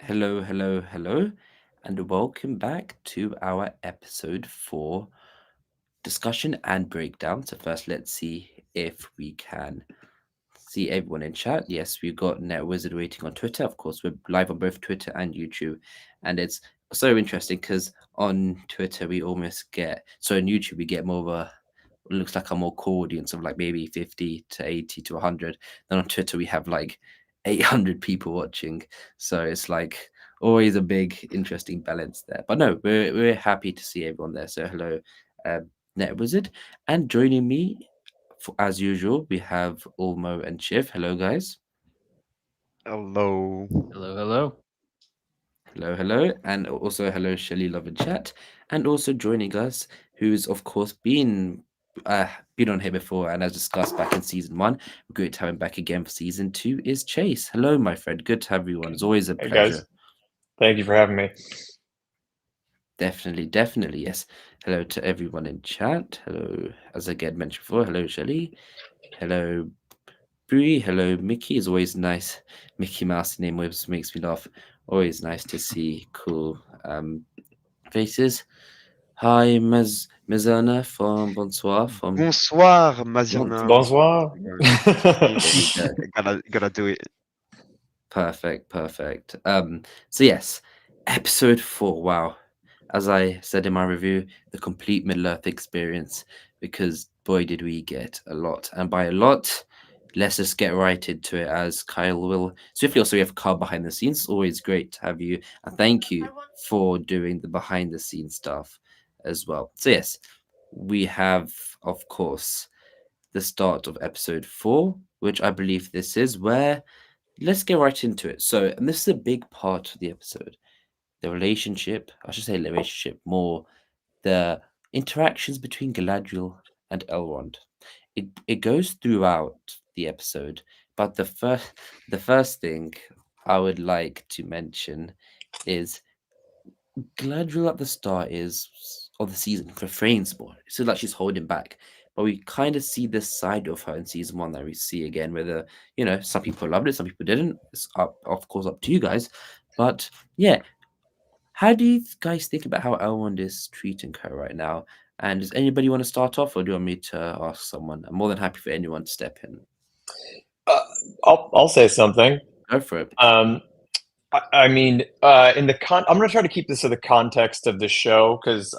Hello, hello, hello, and welcome back to our episode 4 discussion and breakdown. So, first, let's see if we can see everyone in chat. Yes, we've got Net Wizard waiting on Twitter. Of course, we're live on both Twitter and YouTube, and it's so interesting because on Twitter we almost get so on YouTube we get more of a looks like a more core audience of like maybe 50 to 80 to 100. Then on Twitter we have like 800 people watching, so it's like always a big interesting balance there. But no, we're happy to see everyone there. So hello, uh, Net Wizard, and joining me as usual, we have Ulmo and Shiv. Hello, guys. Hello. Hello, hello. Hello, hello. And also, hello, Shelly Love and Chat. And also joining us, who's, of course, uh, been on here before and as discussed back in season 1. We're great to have him back again for season 2 is Chase. Hello, my friend. Good to have you on. It's always a Hey guys, pleasure. thank you for having me. Definitely, definitely, yes. Hello to everyone in chat. Hello, as I get mentioned before. Hello, Shelly. Hello, Brie, hello, Mickey. Is always nice. Mickey Mouse name always makes me laugh. Always nice to see cool faces. Hi, Mezana from Bonsoir from Bonsoir, Mazirna. Bonsoir. There we go. Gotta do it. Perfect, perfect. So yes, episode 4. Wow. As I said in my review, the complete Middle Earth experience, because boy did we get a lot. And by a lot, let's just get right into it as Kyle will swiftly. Also, we have Carl behind the scenes. It's always great to have you. And thank you for doing the behind the scenes stuff as well. So yes, we have, of course, the start of episode 4, which I believe this is, where let's get right into it. So, and this is a big part of the episode, the relationship, I should say relationship more, the interactions between Galadriel and Elrond. It goes throughout the episode, but the first thing I would like to mention is Galadriel at the start is of the season refrains more. It's like she's holding back. But we kind of see this side of her in season 1 that we see again, whether, some people loved it, some people didn't. It's up, of course, up to you guys. But yeah, how do you guys think about how Elrond is treating her right now? And does anybody want to start off, or do you want me to ask someone? I'm more than happy for anyone to step in. Uh, I'll say something. Go for it. I mean, I'm going to try to keep this to the context of the show because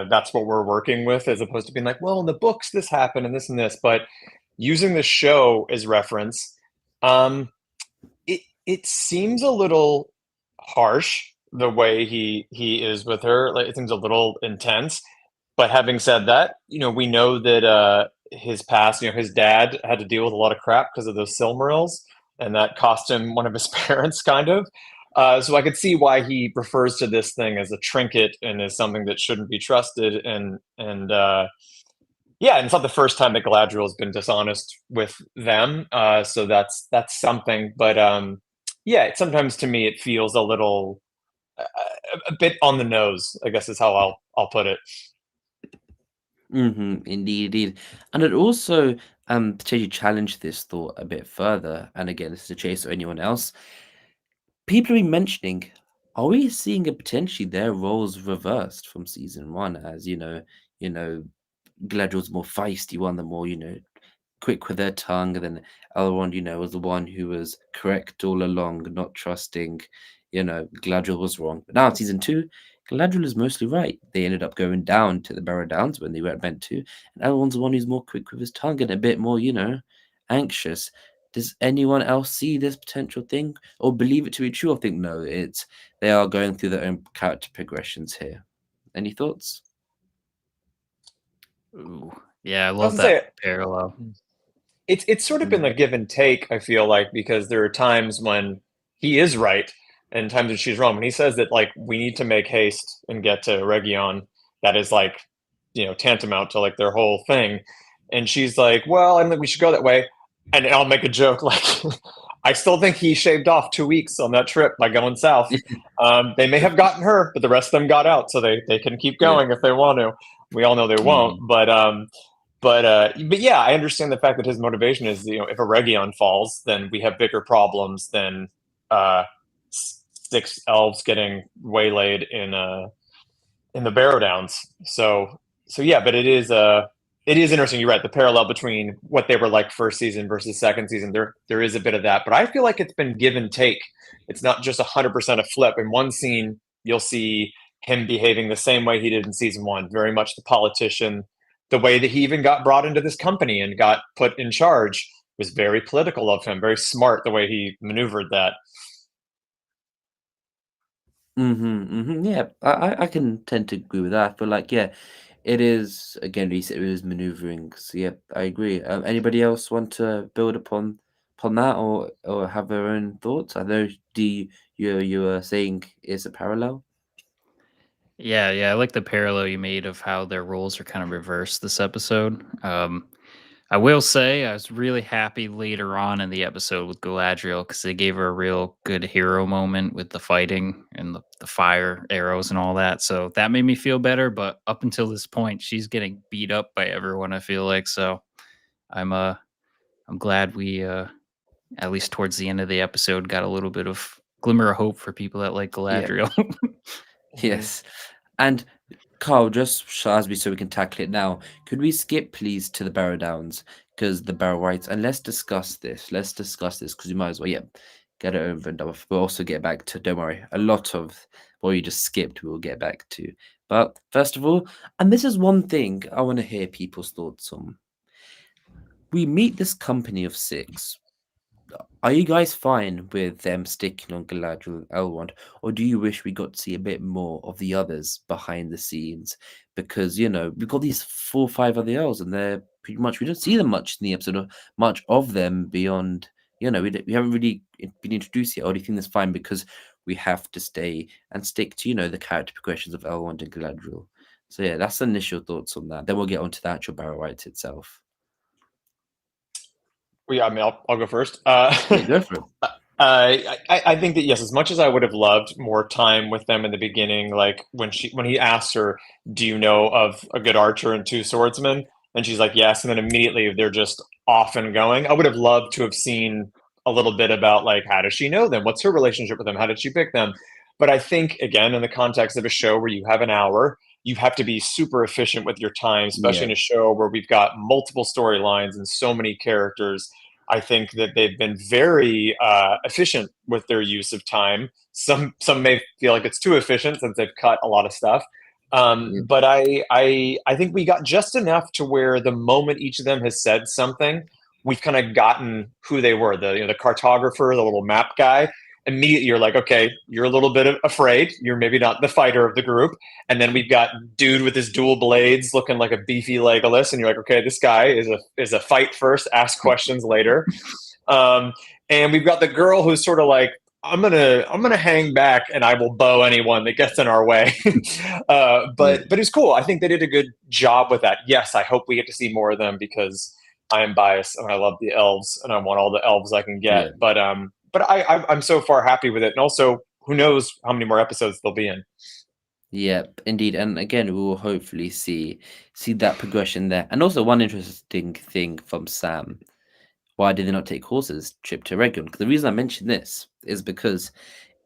that's what we're working with, as opposed to being like, well, in the books this happened and this and this. But using the show as reference, it seems a little harsh the way he is with her. Like it seems a little intense. But having said that, we know that his past, his dad had to deal with a lot of crap because of those Silmarils, and that cost him one of his parents, kind of. So I could see why he refers to this thing as a trinket and as something that shouldn't be trusted. And yeah, and it's not the first time that Galadriel has been dishonest with them. So that's something. But yeah, sometimes to me it feels a little a bit on the nose, I guess is how I'll put it. Indeed, indeed. And it also potentially challenge this thought a bit further. And again, this is a chase or anyone else. People are mentioning, are we seeing a potentially their roles reversed from season 1? As Galadriel's more feisty one, the more, quick with her tongue, and then Elrond, was the one who was correct all along, not trusting, Galadriel was wrong. But now in season 2, Galadriel is mostly right. They ended up going down to the Barrow Downs when they weren't meant to, and Elrond's the one who's more quick with his tongue and a bit more, anxious. Does anyone else see this potential thing or believe it to be true? Or think no, it's they are going through their own character progressions here. Any thoughts? Ooh, yeah, I I was love gonna that say parallel. it's sort of been Mm. a give and take, I feel like, because there are times when he is right and times when she's wrong. When he says that like we need to make haste and get to Region, that is like, tantamount to like their whole thing. And she's like, well, I think we should go that way. And I'll make a joke like I still think he shaved off 2 weeks on that trip by going south. They may have gotten her, but the rest of them got out, so they can keep Yeah. going if they want to. We all know they won't, Mm. but yeah, I understand the fact that his motivation is, if a Region falls, then we have bigger problems than uh, 6 elves getting waylaid in the Barrow Downs. So yeah, but it is interesting. You're right. The parallel between what they were like first season versus second season, there is a bit of that. But I feel like it's been give and take. It's not just 100% a flip. In one scene, you'll see him behaving the same way he did in season 1, very much the politician. The way that he even got brought into this company and got put in charge was very political of him, very smart the way he maneuvered that. Yeah, I can tend to agree with that. But like, yeah, it is again. You said it was maneuvering. So yeah, I agree. Anybody else want to build upon that or have their own thoughts? I know you were saying is a parallel. Yeah, I like the parallel you made of how their roles are kind of reversed this episode. I will say I was really happy later on in the episode with Galadriel because they gave her a real good hero moment with the fighting and the fire arrows and all that. So that made me feel better. But up until this point, she's getting beat up by everyone, I feel like. So I'm glad we at least towards the end of the episode got a little bit of glimmer of hope for people that like Galadriel. Yes, and Carl, just so we can tackle it now, could we skip please to the Barrow Downs because the Barrow-wights, and let's discuss this. Let's discuss this because we might as well, get it over and done with. We'll also get back to. Don't worry, a lot of what you just skipped, we'll get back to. But first of all, and this is one thing I want to hear people's thoughts on. We meet this company of 6. Are you guys fine with them sticking on Galadriel and Elrond, or do you wish we got to see a bit more of the others behind the scenes? Because we've got these 4 or 5 other elves, and they're pretty much we don't see them much in the episode, or much of them beyond. We haven't really been introduced yet. Or do you think that's fine because we have to stay and stick to the character progressions of Elrond and Galadriel? So yeah, that's initial thoughts on that. Then we'll get onto the actual Barrow-wights itself. Well, yeah, I mean, I'll go first. Yeah, go for it. I think that yes, as much as I would have loved more time with them in the beginning, like when he asks her, "Do you know of a good archer and 2 swordsmen?" and she's like, "Yes," and then immediately they're just off and going. I would have loved to have seen a little bit about like how does she know them? What's her relationship with them? How did she pick them? But I think again, in the context of a show where you have an hour, you have to be super efficient with your time, especially in a show where we've got multiple storylines and so many characters. I think that they've been very efficient with their use of time. Some may feel like it's too efficient since they've cut a lot of stuff. But I think we got just enough to where the moment each of them has said something, we've kind of gotten who they were. The cartographer, the little map guy. Immediately, you're like, okay, you're a little bit afraid. You're maybe not the fighter of the group. And then we've got dude with his dual blades, looking like a beefy Legolas, and you're like, okay, this guy is a fight first, ask questions later. And we've got the girl who's sort of like, I'm gonna hang back and I will bow anyone that gets in our way. But it's cool. I think they did a good job with that. Yes, I hope we get to see more of them because I am biased and I love the elves and I want all the elves I can get. Yeah. But I'm so far happy with it. And also, who knows how many more episodes they'll be in. Yep, indeed. And again, we will hopefully see that progression there. And also one interesting thing from Sam. Why did they not take horses trip to Eregion? Because the reason I mention this is because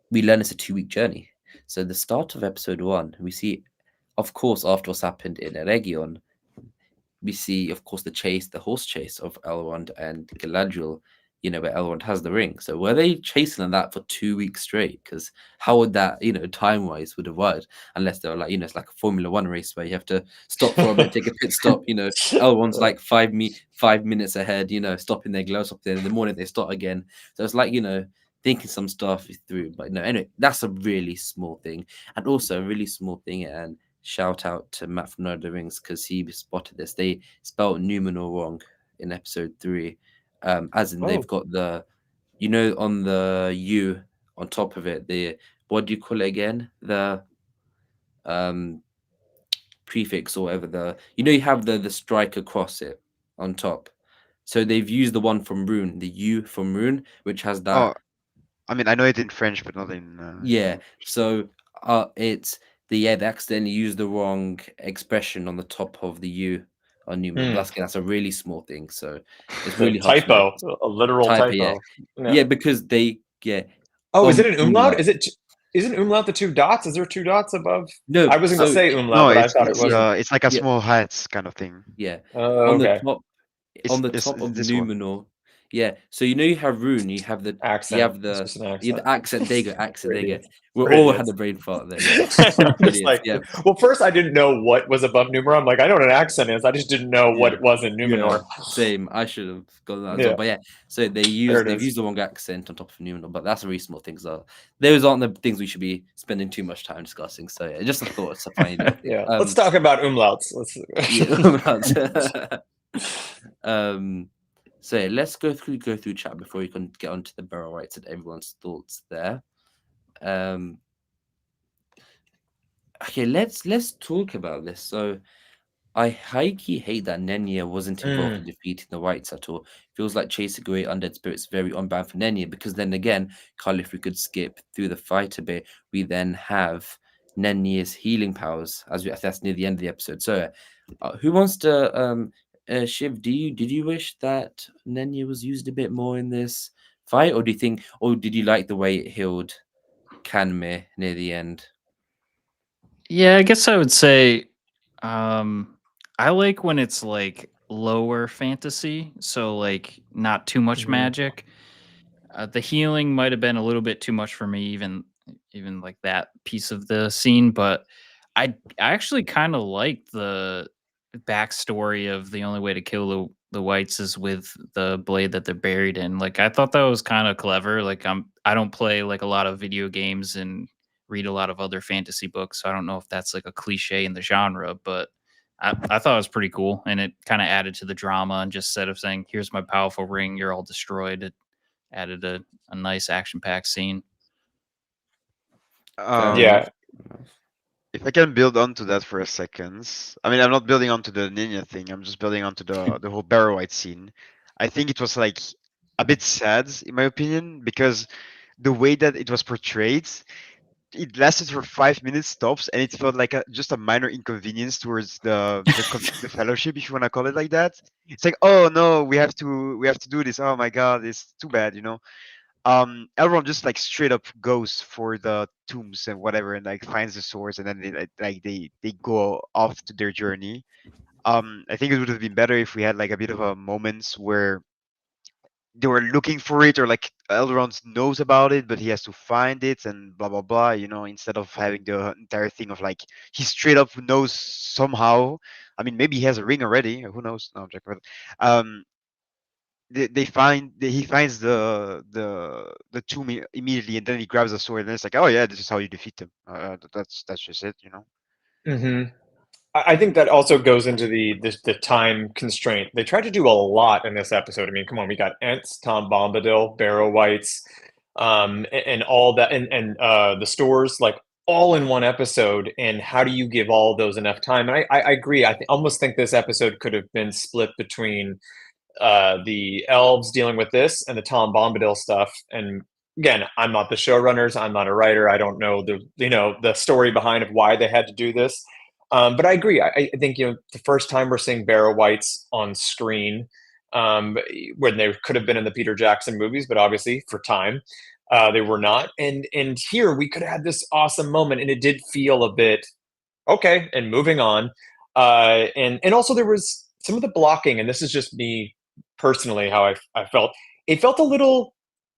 we learn it's a 2-week journey. So the start of episode 1, we see, of course, after what's happened in Eregion, we see, of course, the horse chase of Elrond and Galadriel, where Elrond has the ring. So were they chasing that for 2 weeks straight? Because how would that, time-wise would have worked? Unless they were like, it's like a Formula 1 race where you have to stop for a bit, take a pit stop, Elrond's like 5 minutes ahead, stopping their gloves up there. In the morning, they start again. So it's like, thinking some stuff through. But no, anyway, that's a really small thing. And also a really small thing, and shout out to Matt from Lord of the Rings because he spotted this. They spelled Numenor wrong in episode 3. As in they've got the, on the U on top of it, the, what do you call it again? The prefix or whatever, you have the strike across it on top. So they've used the one from Rune, the U from Rune, which has that. Oh, I mean, I know it in French, but not in. Yeah. So it's they accidentally used the wrong expression on the top of the U on Numenor. That's a really small thing. So it's really typo, a literal typo. Yeah, because they Oh, is it an umlaut? Is it? isn't umlaut the 2 dots? Is there 2 dots above? No, I was going to so say No, umlaut, but I thought it it's wasn't. it's like a Yeah. small hat kind of thing. yeah, Oh, on the okay. top It's of this one. Numenor. Yeah, so you have Rune, you have the Accent. It's just an the accent. accent. There you go, accent. There you go. idiots. We We're all had idiots. the brain fart there. Yeah, Just idiots. like, Yeah, well, first I didn't know what was above Numenor. I'm like, I know what an accent is. I just didn't know what yeah, it was in yeah. Numenor. Same. I should have gone that as Yeah. well. But yeah, so There it they've is. used the wrong accent on top of Numenor, but that's a really small thing. So those aren't the things we should be spending too much time discussing. So yeah, just a thought. It's a funny little thing. Yeah. Let's talk about umlauts. Yeah. So yeah, let's go through chat before we can get onto the Barrow-wights and everyone's thoughts there. Okay, let's talk about this. So I hikey hate that Nenya wasn't involved in defeating the wights at all. Feels like chasing away undead spirits very on brand for Nenya, because then again, Carl, if we could skip through the fight a bit, we then have Nenya's healing powers as that's near the end of the episode. So who wants to Shiv, did you wish that Nenya was used a bit more in this fight, or did you like the way it healed Kanme near the end? Yeah, I guess I would say I like when it's like lower fantasy, so like not too much magic. The healing might have been a little bit too much for me, even like that piece of the scene. But I actually kind of like the backstory of the only way to kill the wights is with the blade that they're buried in. Like I thought that was kind of clever. Like I don't play like a lot of video games and read a lot of other fantasy books, so I don't know if that's like a cliche in the genre, but I thought it was pretty cool, and it kind of added to the drama. And just instead of saying, "Here's my powerful ring, you're all destroyed," it added a nice action-packed scene. Yeah. If I can build onto that for a second, I mean, I'm not building onto the Ninja thing. I'm just building onto the whole Barrow-wight scene. I think it was like a bit sad, in my opinion, because the way that it was portrayed, it lasted for 5 minutes tops, and it felt like just a minor inconvenience towards the fellowship, if you want to call it like that. It's like, oh no, we have to do this. Oh my god, it's too bad, you know. Elrond just like straight up goes for the tombs and whatever, and like finds the swords, and then they go off to their journey. I think it would have been better if we had like a bit of a moments where they were looking for it, or like Elrond knows about it but he has to find it and blah blah blah, you know, instead of having the entire thing of like he straight up knows somehow. I mean, maybe he has a ring already, who knows. No, I'm joking, but he finds the tomb immediately, and then he grabs a sword, and it's like, oh yeah, this is how you defeat them. That's just it, you know. I think that also goes into the time constraint. They tried to do a lot in this episode. I mean, come on, we got Ents, Tom Bombadil, Barrow-wights, and all that, and the stores, like all in one episode. And how do you give all those enough time? And I agree. Almost think this episode could have been split between the elves dealing with this and the Tom Bombadil stuff. And again, I'm not the showrunners. I'm not a writer. I don't know the story behind of why they had to do this. But I agree. I think the first time we're seeing Barrow-wights on screen, when they could have been in the Peter Jackson movies, but obviously for time, they were not. And here we could have had this awesome moment, and it did feel a bit okay. And moving on, and also there was some of the blocking, and this is just me personally how I felt. It felt a little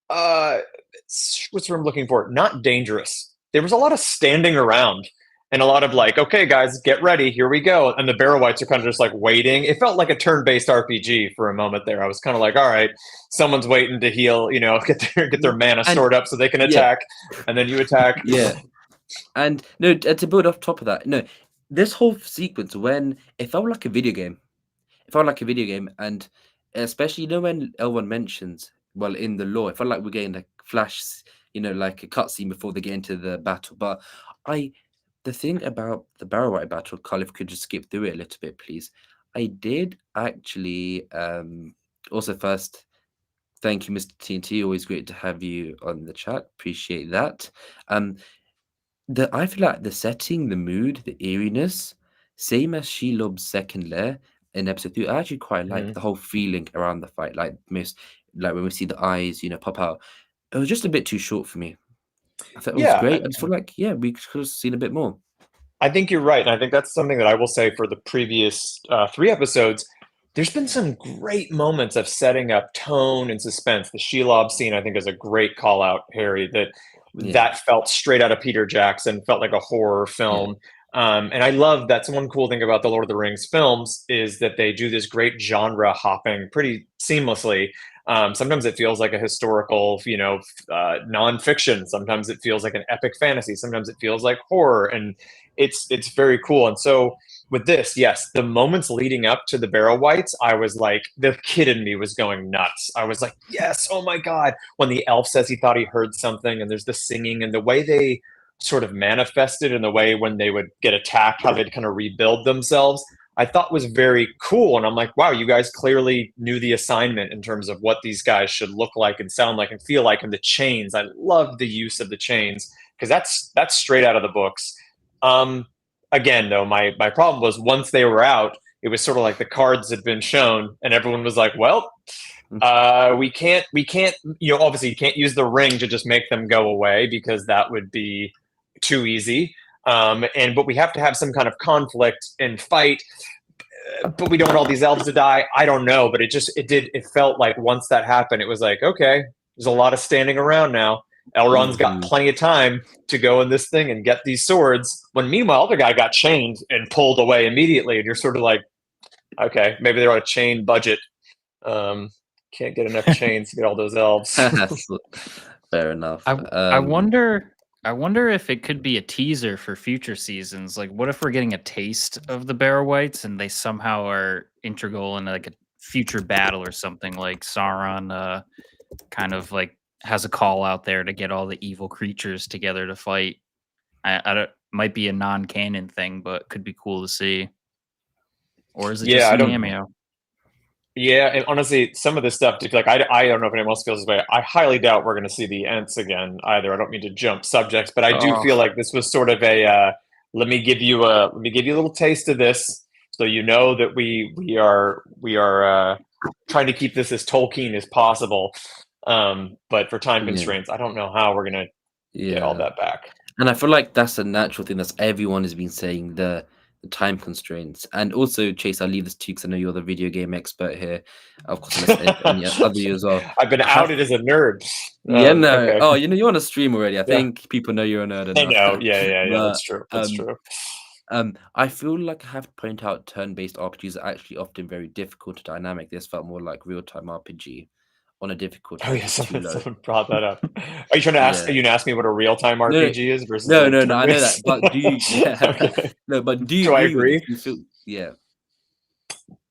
what's what I'm looking for? Not dangerous. There was a lot of standing around and a lot of like, okay, guys, get ready, here we go. And the Barrow-wights are kind of just like waiting. It felt like a turn-based RPG for a moment there. I was kind of like, all right, someone's waiting to heal, get their mana stored up so they can attack, and then you attack. Yeah. And no, to build off top of that, no, this whole sequence when it felt like a video game. It felt like a video game, and especially when Elrond mentions, well, in the lore, it felt like we're getting a flash, like a cutscene before they get into the battle. But the thing about the Barrow-wight battle, Carl, if we could just skip through it a little bit, please. I did actually also first thank you, Mr. TNT. Always great to have you on the chat. Appreciate that. I feel like the setting, the mood, the eeriness, same as Shelob's second lair in episode 2. I actually quite like the whole feeling around the fight, like when we see the eyes, pop out. It was just a bit too short for me. I thought it was Yeah, great. I just feel like, yeah, we could have seen a bit more. I think you're right. And I think that's something that I will say for the previous 3 episodes. There's been some great moments of setting up tone and suspense. The Shelob scene, I think, is a great call out, Harry, Yeah, that felt straight out of Peter Jackson, felt like a horror yeah, film. And I love that's one cool thing about the Lord of the Rings films is that they do this great genre hopping pretty seamlessly. Sometimes it feels like a historical, nonfiction. Sometimes it feels like an epic fantasy. Sometimes it feels like horror, and it's very cool. And so with this, yes, the moments leading up to the Barrow-wights, I was like, the kid in me was going nuts. I was like, yes, oh my god! When the elf says he thought he heard something, and there's the singing, and the way they sort of manifested, and the way when they would get attacked, how they'd kind of rebuild themselves. I thought was very cool. And I'm like, wow, you guys clearly knew the assignment in terms of what these guys should look like and sound like and feel like. And the chains, I love the use of the chains because that's straight out of the books. Um, Again, though, my problem was once they were out, it was sort of like the cards had been shown, and everyone was like, well, we can't, obviously you can't use the ring to just make them go away because that would be too easy. But we have to have some kind of conflict and fight. But we don't want all these elves to die. I don't know, but it felt like once that happened, it was like, okay, there's a lot of standing around now. Elrond's got plenty of time to go in this thing and get these swords. When meanwhile, the guy got chained and pulled away immediately, and you're sort of like, okay, maybe they're on a chain budget. Can't get enough chains to get all those elves. fair enough. I wonder if it could be a teaser for future seasons. Like, what if we're getting a taste of the Barrow-wights and they somehow are integral in like a future battle or something? Like Sauron, kind of like has a call out there to get all the evil creatures together to fight. I don't, might be a non-canon thing, but could be cool to see. Or is it Yeah, just I a don't. cameo? Yeah, and honestly, some of this stuff, like I don't know if anyone else feels this way. I highly doubt we're going to see the Ents again either. I don't mean to jump subjects, but I do Oh, feel like this was sort of a let me give you a little taste of this, so you know that we are trying to keep this as Tolkien as possible. But for time Yeah. constraints, I don't know how we're going to get all Yeah. that back. And I feel like that's a natural thing that's everyone has been saying, the time constraints. And also, Chase, I'll leave this to you because I know you're the video game expert here. Of course, unless any other you as well. I've been outed as a nerd. Yeah, no. Okay. Oh, you're on a stream already. I Yeah. think people know you're a nerd They enough. know. Yeah. But, That's true. That's true. I feel like I have to point out turn-based RPGs are actually often very difficult to dynamic. This felt more like real-time RPG on a difficulty. Oh yeah, too low. someone brought that up. Are you trying to ask? Yeah. Are you gonna ask me what a real-time RPG is versus No, a I know that. turn-based? But do you? Yeah. Okay. No, but do you Do I agree? agree? You feel, yeah.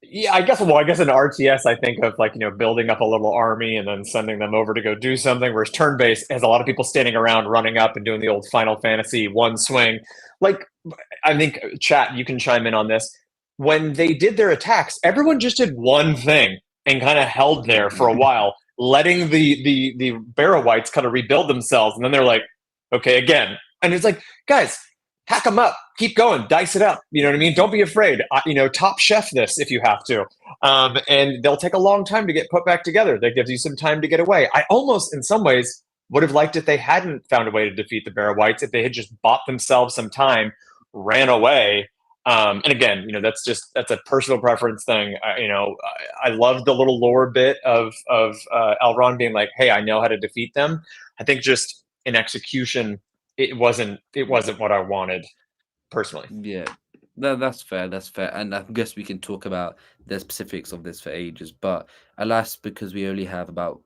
Yeah, I guess. Well, I guess in RTS, I think of like building up a little army and then sending them over to go do something. Whereas turn-based has a lot of people standing around, running up and doing the old Final Fantasy one swing. Like, I think chat, you can chime in on this. When they did their attacks, everyone just did one thing and kind of held there for a while, letting the Barrow-wights kind of rebuild themselves, and then they're like, okay, again, and it's like, guys, hack them up, keep going, dice it up. You know what I mean? Don't be afraid. Top chef this if you have to, and they'll take a long time to get put back together. That gives you some time to get away. I almost, in some ways, would have liked if they hadn't found a way to defeat the Barrow-wights, if they had just bought themselves some time, ran away. And again, that's a personal preference thing. I love the little lore bit of Elrond being like, "Hey, I know how to defeat them." I think just in execution, it wasn't what I wanted personally. Yeah, no, that's fair. That's fair. And I guess we can talk about the specifics of this for ages. But alas, because we only have about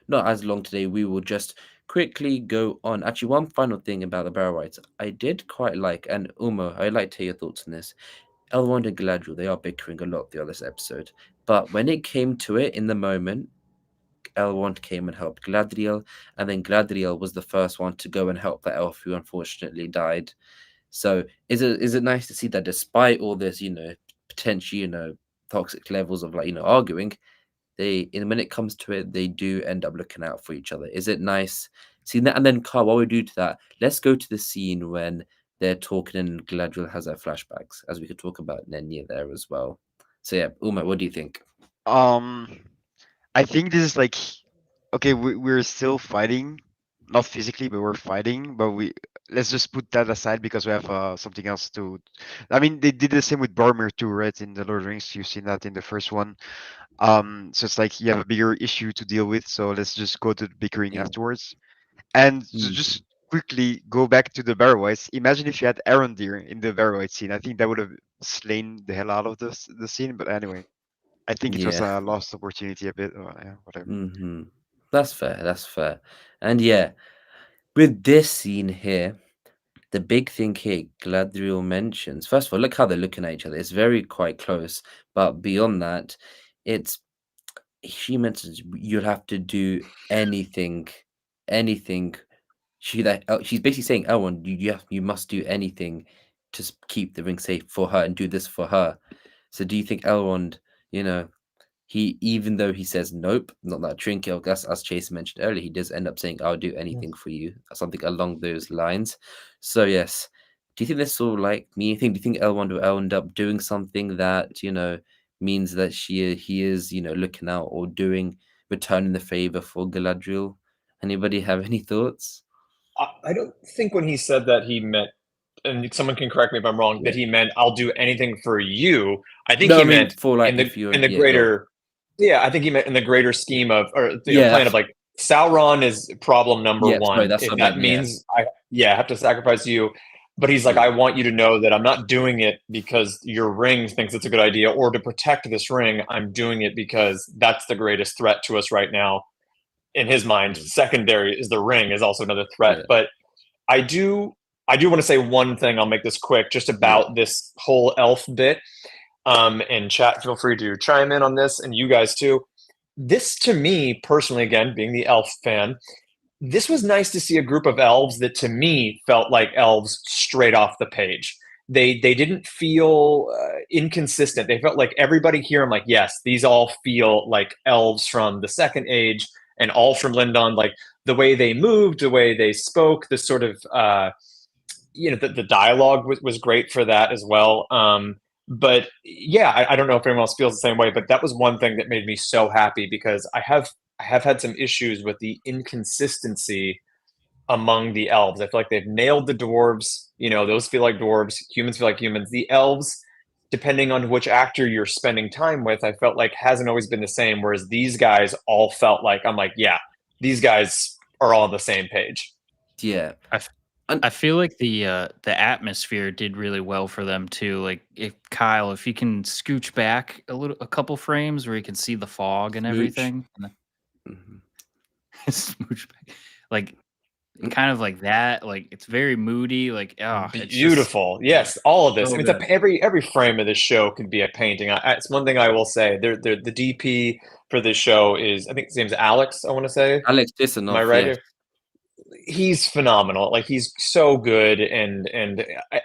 not as long today, we will just quickly go on. Actually, one final thing about the Barrow-wights, I did quite like, and Umo, I'd like to hear your thoughts on this. Elrond and Galadriel, they are bickering a lot throughout this episode. But when it came to it, in the moment, Elrond came and helped Galadriel, and then Galadriel was the first one to go and help the elf who unfortunately died. So is it nice to see that despite all this, potential, toxic levels of arguing, when it comes to it, they do end up looking out for each other. Is it nice seeing that? And then Carl, while we do to that, let's go to the scene when they're talking and Galadriel has her flashbacks, as we could talk about Nenya there as well. So yeah, Uma, what do you think? I think this is like, okay, we're still fighting, not physically, but we're fighting. But let's just put that aside because we have something else to. I mean, they did the same with Boromir too, right? In the Lord of the Rings, you've seen that in the first one. So it's like you have a bigger issue to deal with. So let's just go to the bickering Yeah. afterwards. And to Mhm. just quickly go back to the Barrow-wights, imagine if you had Arondir in the Barrow-wight scene. I think that would have slain the hell out of the scene. But anyway, I think it was Yeah. a lost opportunity a bit. Yeah, whatever. Hmm. That's fair. That's fair. And yeah, with this scene here, the big thing here, Galadriel mentions. First of all, look how they're looking at each other. It's very quite close. But beyond that, it's she mentions you'll have to do anything. She's basically saying, Elrond, you must do anything to keep the ring safe for her and do this for her. So do you think Elrond, you know, he even though he says nope, not that trinket, I guess as Chase mentioned earlier, he does end up saying, I'll do anything for you, something along those lines. So yes. Do you think this all like me? Do you think Elrond will end up doing something that, means that he is, looking out or returning the favor for Galadriel? Anybody have any thoughts? I don't think when he said that he meant, and someone can correct me if I'm wrong, Yeah. that he meant I'll do anything for you. I think No, he I mean meant for like in the if you're in the yeah, go on. greater, yeah, I think he meant in the greater scheme of, or Yeah, plan of like Sauron is problem number sorry, one. that's If what I that meant, yeah. means I have to sacrifice you, but he's like, Yeah. I want you to know that I'm not doing it because your ring thinks it's a good idea or to protect this ring. I'm doing it because that's the greatest threat to us right now. In his mind, secondary is the ring is also another threat, Yeah. but I do want to say one thing. I'll make this quick, just Yeah. about this whole elf bit. And chat, feel free to chime in on this, and you guys too. This to me personally, again, being the elf fan, this was nice to see a group of elves that to me felt like elves straight off the page. They didn't feel inconsistent. They felt like everybody here. I'm like, yes, these all feel like elves from the Second Age and all from Lindon. Like the way they moved, the way they spoke, the sort of the dialogue was great for that as well. But yeah, I don't know if anyone else feels the same way, but that was one thing that made me so happy because I have had some issues with the inconsistency among the elves. I feel like they've nailed the dwarves. Those feel like dwarves. Humans feel like humans. The elves, depending on which actor you're spending time with, I felt like hasn't always been the same. Whereas these guys all felt like I'm like, yeah, these guys are all on the same page. Yeah. I feel like the atmosphere did really well for them too. Like if you can scooch back a couple frames where you can see the fog and Smooch. everything, and Mhm. smooch back, like kind of like that. Like it's very moody. Like it's just Beautiful. Yes, all of this. so I mean, good. every frame of this show could be a painting. It's one thing I will say. The DP for this show is, I think his name's Alex. I want to say. Alex Am I Disanoff, right yes. here? He's phenomenal. Like he's so good, and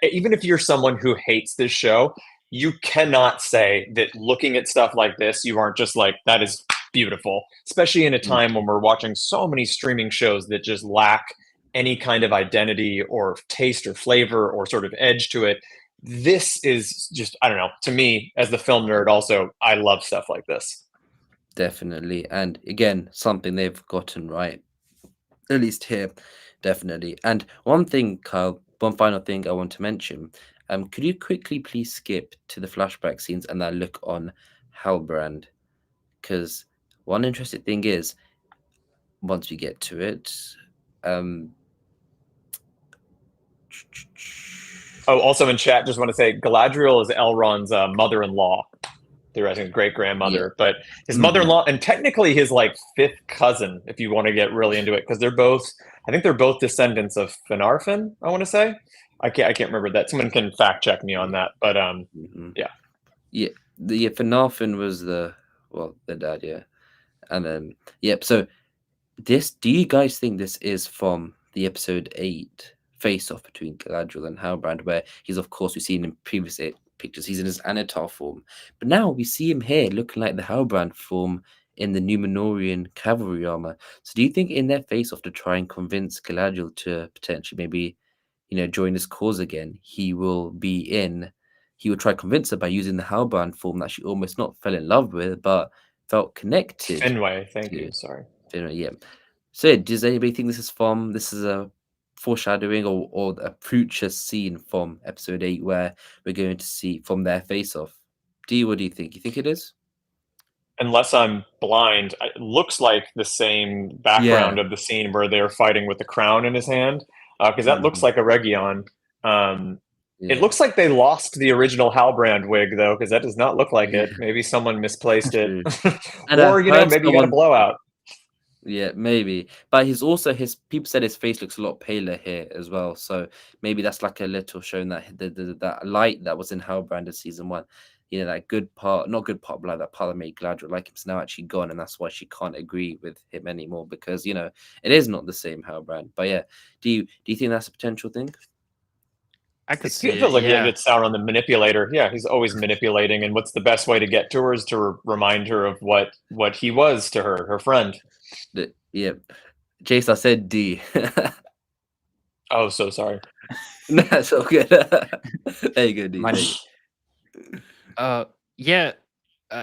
even if you're someone who hates this show, you cannot say that looking at stuff like this, you aren't just like that is beautiful. Especially in a time when we're watching so many streaming shows that just lack any kind of identity or taste or flavor or sort of edge to it. This is just, I don't know. To me, as the film nerd, also I love stuff like this. Definitely. And again, something they've gotten right. At least here, definitely. And one thing, Kyle, one final thing I want to mention. Could you quickly please skip to the flashback scenes and that look on Halbrand? Because one interesting thing is, once we get to it, Oh, also in chat, just want to say Galadriel is Elrond's mother-in-law. Theorizing great grandmother, but his mother-in-law, and technically his like fifth cousin, if you want to get really into it, because I think they're both descendants of Finarfin. I want to say, I can't remember that. Someone can fact check me on that, but yeah, the Finarfin was the dad, yeah, and then yep. So do you guys think this is from the episode 8 face-off between Galadriel and Halbrand, where we've seen in previous pictures, he's in his Anatar form, but now we see him here looking like the Halbrand form in the Númenórean cavalry armor. So do you think in their face-off to try and convince Galadriel to potentially maybe, join his cause again, he will try to convince her by using the Halbrand form that she almost not fell in love with, but felt connected Finway. Thank to? you. Sorry. Yeah. So, does anybody think this is a foreshadowing or a future scene from episode 8 where we're going to see from their face off? D, what do you think? You think it is? Unless I'm blind, it looks like the same background of the scene where they're fighting with the crown in his hand, because that looks Mhm. like a Region. It Yeah. looks like they lost the original Halbrand wig, though, because that does not look like it. Yeah. Maybe someone misplaced it. True. And Or, I've heard maybe you got a someone blowout. yeah, maybe. But he's also his people said his face looks a lot paler here as well. So maybe that's like a little showing that that light that was in Hellbrand in season 1, that good part, not good part, but like that part that made Galadriel like him is now actually gone, and that's why she can't agree with him anymore because it is not the same Hellbrand. But yeah, do you think that's a potential thing? I could It see feels it. like Yeah. it's Sauron the manipulator. Yeah, he's always manipulating. And what's the best way to get to her is to remind her of what he was to her friend. Yep. Jace, I said D. Oh, so sorry. That's all good. There you go, D. My- There you Yeah.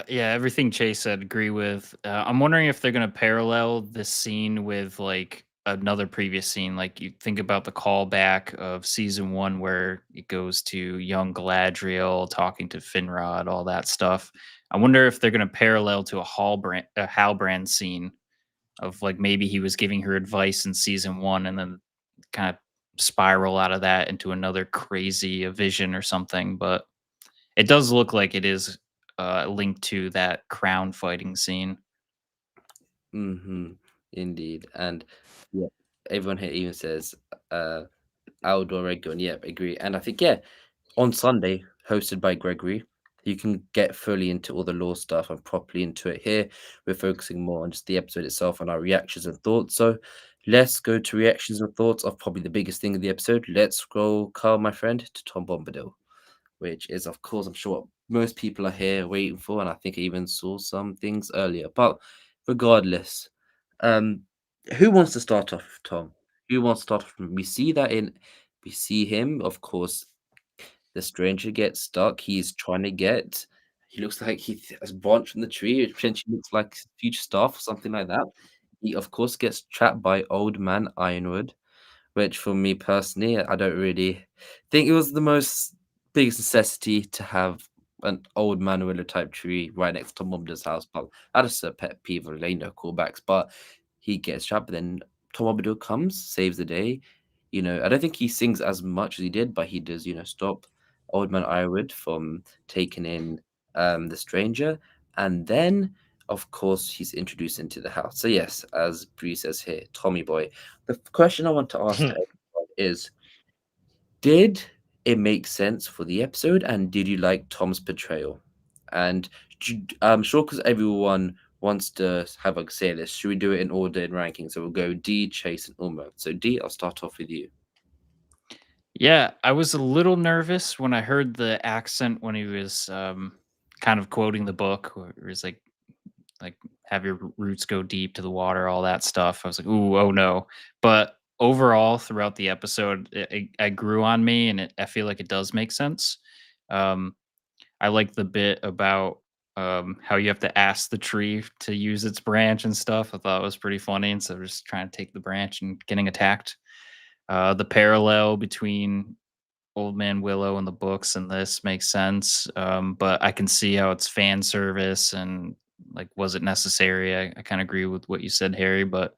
Yeah, everything Chase said, agree with. I'm wondering if they're going to parallel this scene with like another previous scene. Like you think about the callback of season 1 where it goes to young Galadriel talking to Finrod, all that stuff. I wonder if they're going to parallel to a Halbrand scene of like maybe he was giving her advice in season 1 and then kind of spiral out of that into another crazy vision or something. But it does look like it is linked to that crown fighting scene. Indeed. And yeah, everyone here even says outdoor regular, and yep, agree. And I think on Sunday, hosted by Gregory, you can get fully into all the lore stuff and properly into it. Here, we're focusing more on just the episode itself and our reactions and thoughts. So let's go to reactions and thoughts of probably the biggest thing of the episode. Let's scroll, Carl, my friend, to Tom Bombadil, which is, of course, I'm sure what most people are here waiting for, and I think I even saw some things earlier. But regardless, um, who wants to start off, Tom? Who wants to start off? We see him, of course. The stranger gets stuck. He's trying to get. He looks like he has a branch from the tree. It potentially looks like future staff or something like that. He, of course, gets trapped by Old Man Ironwood, which for me personally, I don't really think it was the most biggest necessity to have an old man willow type tree right next to Bombadil's house. But that is a pet peeve of no callbacks. But he gets trapped. But then Tom Bombadil comes, saves the day. I don't think he sings as much as he did, but he does, stop Old Man Ironwood from taking in the stranger. And then, of course, he's introduced into the house. So yes, as Bree says here, Tommy Boy. The question I want to ask to everyone is, did it make sense for the episode, and did you like Tom's portrayal? And I'm sure because everyone wants to have a say this, should we do it in order in ranking? So we'll go D, Chase, and Uma. So D, I'll start off with you. Yeah, I was a little nervous when I heard the accent when he was kind of quoting the book, where it was like have your roots go deep to the water, all that stuff. I was like, ooh, oh no. But overall, throughout the episode, I grew on me, and I feel like it does make sense. Um, I like the bit about how you have to ask the tree to use its branch and stuff. I thought it was pretty funny instead of just trying to take the branch and getting attacked. The parallel between Old Man Willow and the books and this makes sense. But I can see how it's fan service and like, was it necessary? I kind of agree with what you said, Harry, but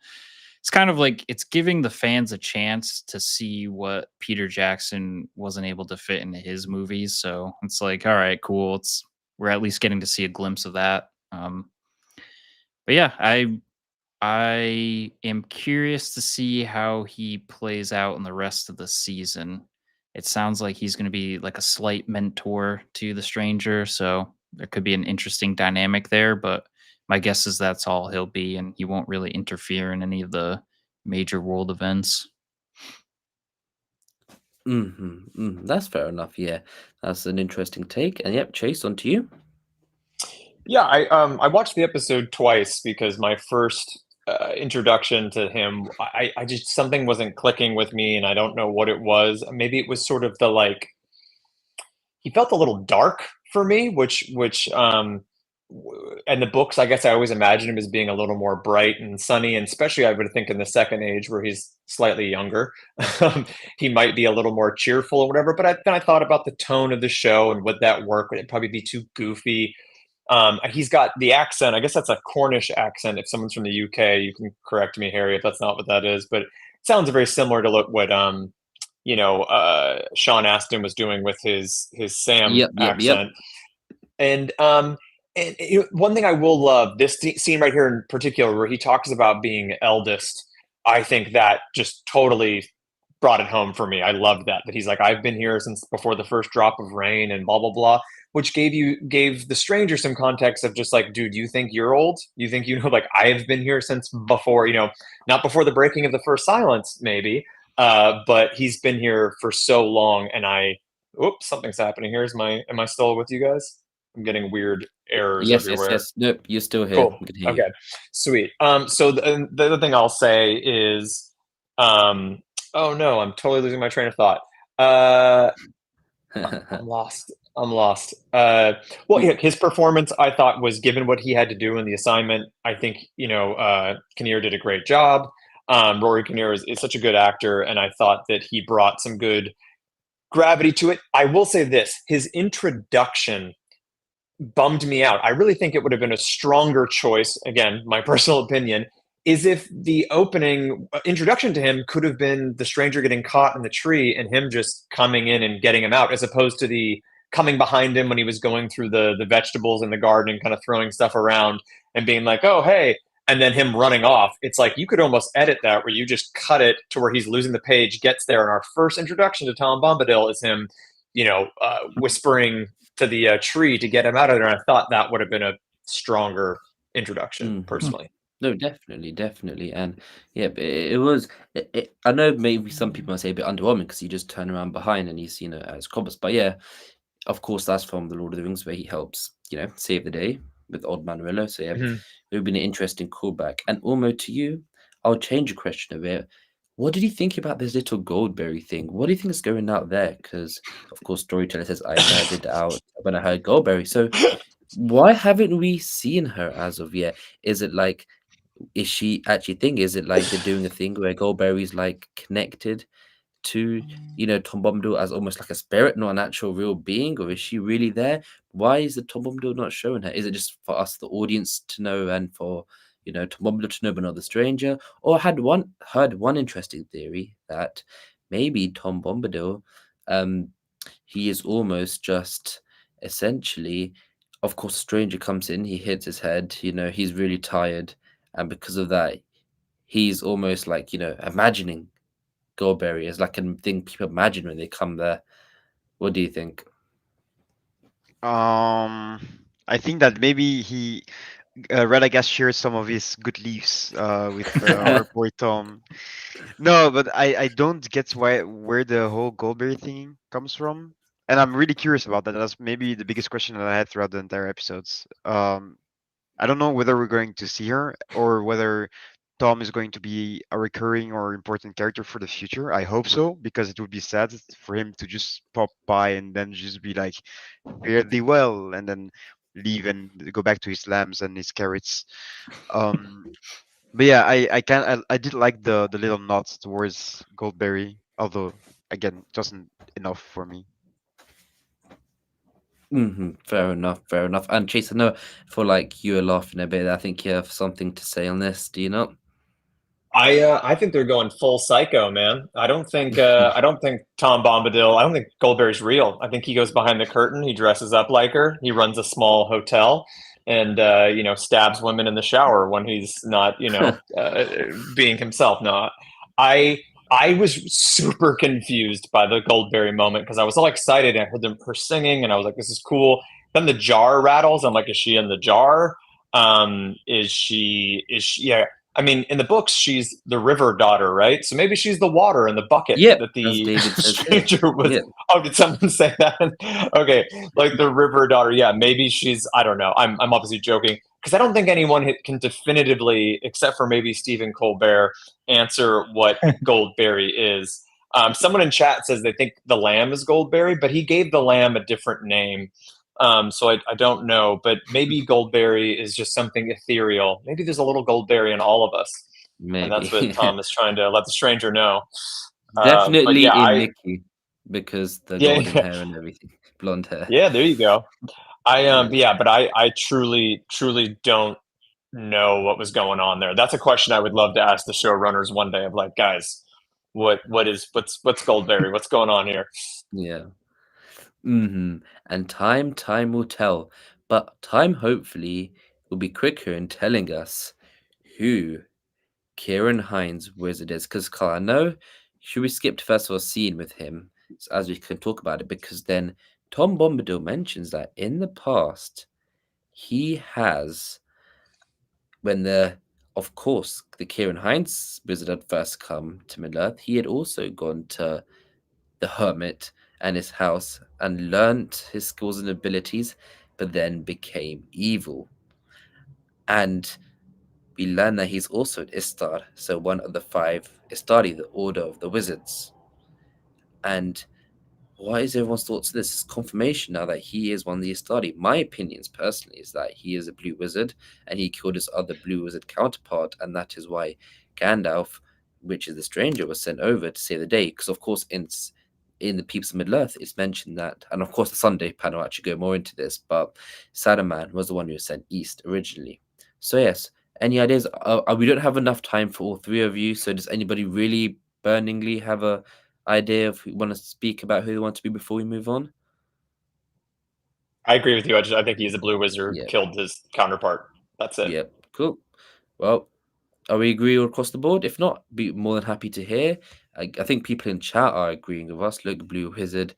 it's kind of like it's giving the fans a chance to see what Peter Jackson wasn't able to fit into his movies. So it's like, all right, cool. We're at least getting to see a glimpse of that. But yeah, I am curious to see how he plays out in the rest of the season. It sounds like he's going to be like a slight mentor to the stranger, so there could be an interesting dynamic there, but my guess is that's all he'll be, and he won't really interfere in any of the major world events. That's fair enough. Yeah, that's an interesting take. And yep, Chase, on to you. Yeah, I watched the episode twice because my first introduction to him, I just something wasn't clicking with me, and I don't know what it was. Maybe it was sort of he felt a little dark for me, which and the books, I guess I always imagine him as being a little more bright and sunny, and especially I would think in the second age where he's slightly younger, he might be a little more cheerful or whatever. But then I thought about the tone of the show and would that work? Would it probably be too goofy? He's got the accent. I guess that's a Cornish accent. If someone's from the UK, you can correct me, Harry, if that's not what that is. But it sounds very similar to what Sean Astin was doing with his Sam Yep. accent. And one thing I will love, this scene right here in particular, where he talks about being eldest, I think that just totally brought it home for me. I loved that he's like, I've been here since before the first drop of rain and blah, blah, blah, which gave the stranger some context of just like, dude, you think you're old? You think, like I've been here since before, not before the breaking of the first silence, maybe, but he's been here for so long. And oops, something's happening here. Am I still with you guys? I'm getting weird errors everywhere. Yes. Nope, you're still here. Cool. Okay, sweet. So the other thing I'll say is, oh no, I'm totally losing my train of thought. I'm lost. Well, yeah, his performance, I thought, was, given what he had to do in the assignment, I think, Kinnear did a great job. Rory Kinnear is such a good actor, and I thought that he brought some good gravity to it. I will say this, his introduction bummed me out. I really think it would have been a stronger choice, again, my personal opinion, is if the opening introduction to him could have been the stranger getting caught in the tree and him just coming in and getting him out, as opposed to the coming behind him when he was going through the vegetables in the garden and kind of throwing stuff around and being like, oh, hey, and then him running off. It's like you could almost edit that where you just cut it to where he's losing the page, gets there, and our first introduction to Tom Bombadil is him, whispering to the tree to get him out of there. And I thought that would have been a stronger introduction, personally. No, definitely, and yeah, it was. I know maybe some people might say a bit underwhelming because you just turn around behind and he's as Cobbas, but yeah, of course that's from the Lord of the Rings where he helps save the day with Old Man Morello. So yeah, it would have been an interesting callback. And Ormo, to you, I'll change the question a bit. What did you think about this little Goldberry thing? What do you think is going out there? Because of course, storyteller says I heard it out when I heard Goldberry. So why haven't we seen her as of yet? Is it like, is she actually thing? Is it like they're doing a thing where Goldberry's like connected to Tom Bombadil as almost like a spirit, not an actual real being, or is she really there? Why is the Tom Bombadil not showing her? Is it just for us, the audience, to know, and for Tom Bombadil to know, but not the stranger? Or heard one interesting theory that maybe Tom Bombadil, he is almost just essentially, of course, a stranger comes in, he hits his head, he's really tired, and because of that, he's almost like imagining Goldberry is like a thing people imagine when they come there. What do you think? I think that maybe he Radagast shares some of his good leaves with our boy Tom. No, but I don't get where the whole Goldberry thing comes from, and I'm really curious about that. That's maybe the biggest question that I had throughout the entire episodes. I don't know whether we're going to see her or whether Tom is going to be a recurring or important character for the future. I hope so, because it would be sad for him to just pop by and then just be like, fare thee well, and then leave and go back to his lambs and his carrots. But yeah, I did like the little nods towards Goldberry, although again, it wasn't enough for me. Fair enough. And Chase, I know for like you were laughing a bit. I think you have something to say on this. Do you not? I think they're going full psycho, man. I don't think Tom Bombadil. I don't think Goldberry's real. I think he goes behind the curtain. He dresses up like her. He runs a small hotel, and stabs women in the shower when he's not being himself. No, I was super confused by the Goldberry moment because I was all excited. I heard her singing, and I was like, "This is cool." Then the jar rattles. I'm like, "Is she in the jar? Is she? Yeah." I mean, in the books, she's the river daughter, right? So maybe she's the water in the bucket that the stranger was. Yep. Oh, did someone say that? Okay, like the river daughter. Yeah, maybe she's. I don't know. I'm obviously joking because I don't think anyone can definitively, except for maybe Stephen Colbert, answer what Goldberry is. Someone in chat says they think the lamb is Goldberry, but he gave the lamb a different name. So I don't know, but maybe Goldberry is just something ethereal. Maybe there's a little Goldberry in all of us, and that's what Maybe. Tom is trying to let the stranger know. But Definitely yeah, in Nikki because the yeah, golden yeah, hair and everything, blonde hair. yeah. There you go. Yeah. But I truly don't know what was going on there. That's a question I would love to ask the showrunners one day. Of like, guys, what's Goldberry? What's going on here? Yeah. And time will tell. But time hopefully will be quicker in telling us who Kieran Hines wizard is. Because Carl, I know should we skip to first of all scene with him as we can talk about it? Because then Tom Bombadil mentions that in the past he has when of course the Kieran Hines wizard had first come to Middle Earth, he had also gone to the hermit and his house and learnt his skills and abilities, but then became evil. And we learn that he's also an Istar, so one of the five Istari, the Order of the Wizards. And what is everyone's thoughts on this? It's confirmation now that he is one of the Istari. My opinions personally is that he is a blue wizard and he killed his other blue wizard counterpart, and that is why Gandalf, which is the stranger, was sent over to save the day. Because of course in the Peeps of Middle Earth, it's mentioned that, and of course the Sunday panel actually go more into this, but Saruman was the one who was sent east originally. So yes, any ideas? We don't have enough time for all three of you, so does anybody really burningly have a idea of who want to speak about who they want to be before we move on? I agree with you. I think he's a blue wizard who Yeah. killed his counterpart. That's it. Yep. Cool. Well, are we agree all across the board? If not, be more than happy to hear. I think people in chat are agreeing with us. Look, blue wizard,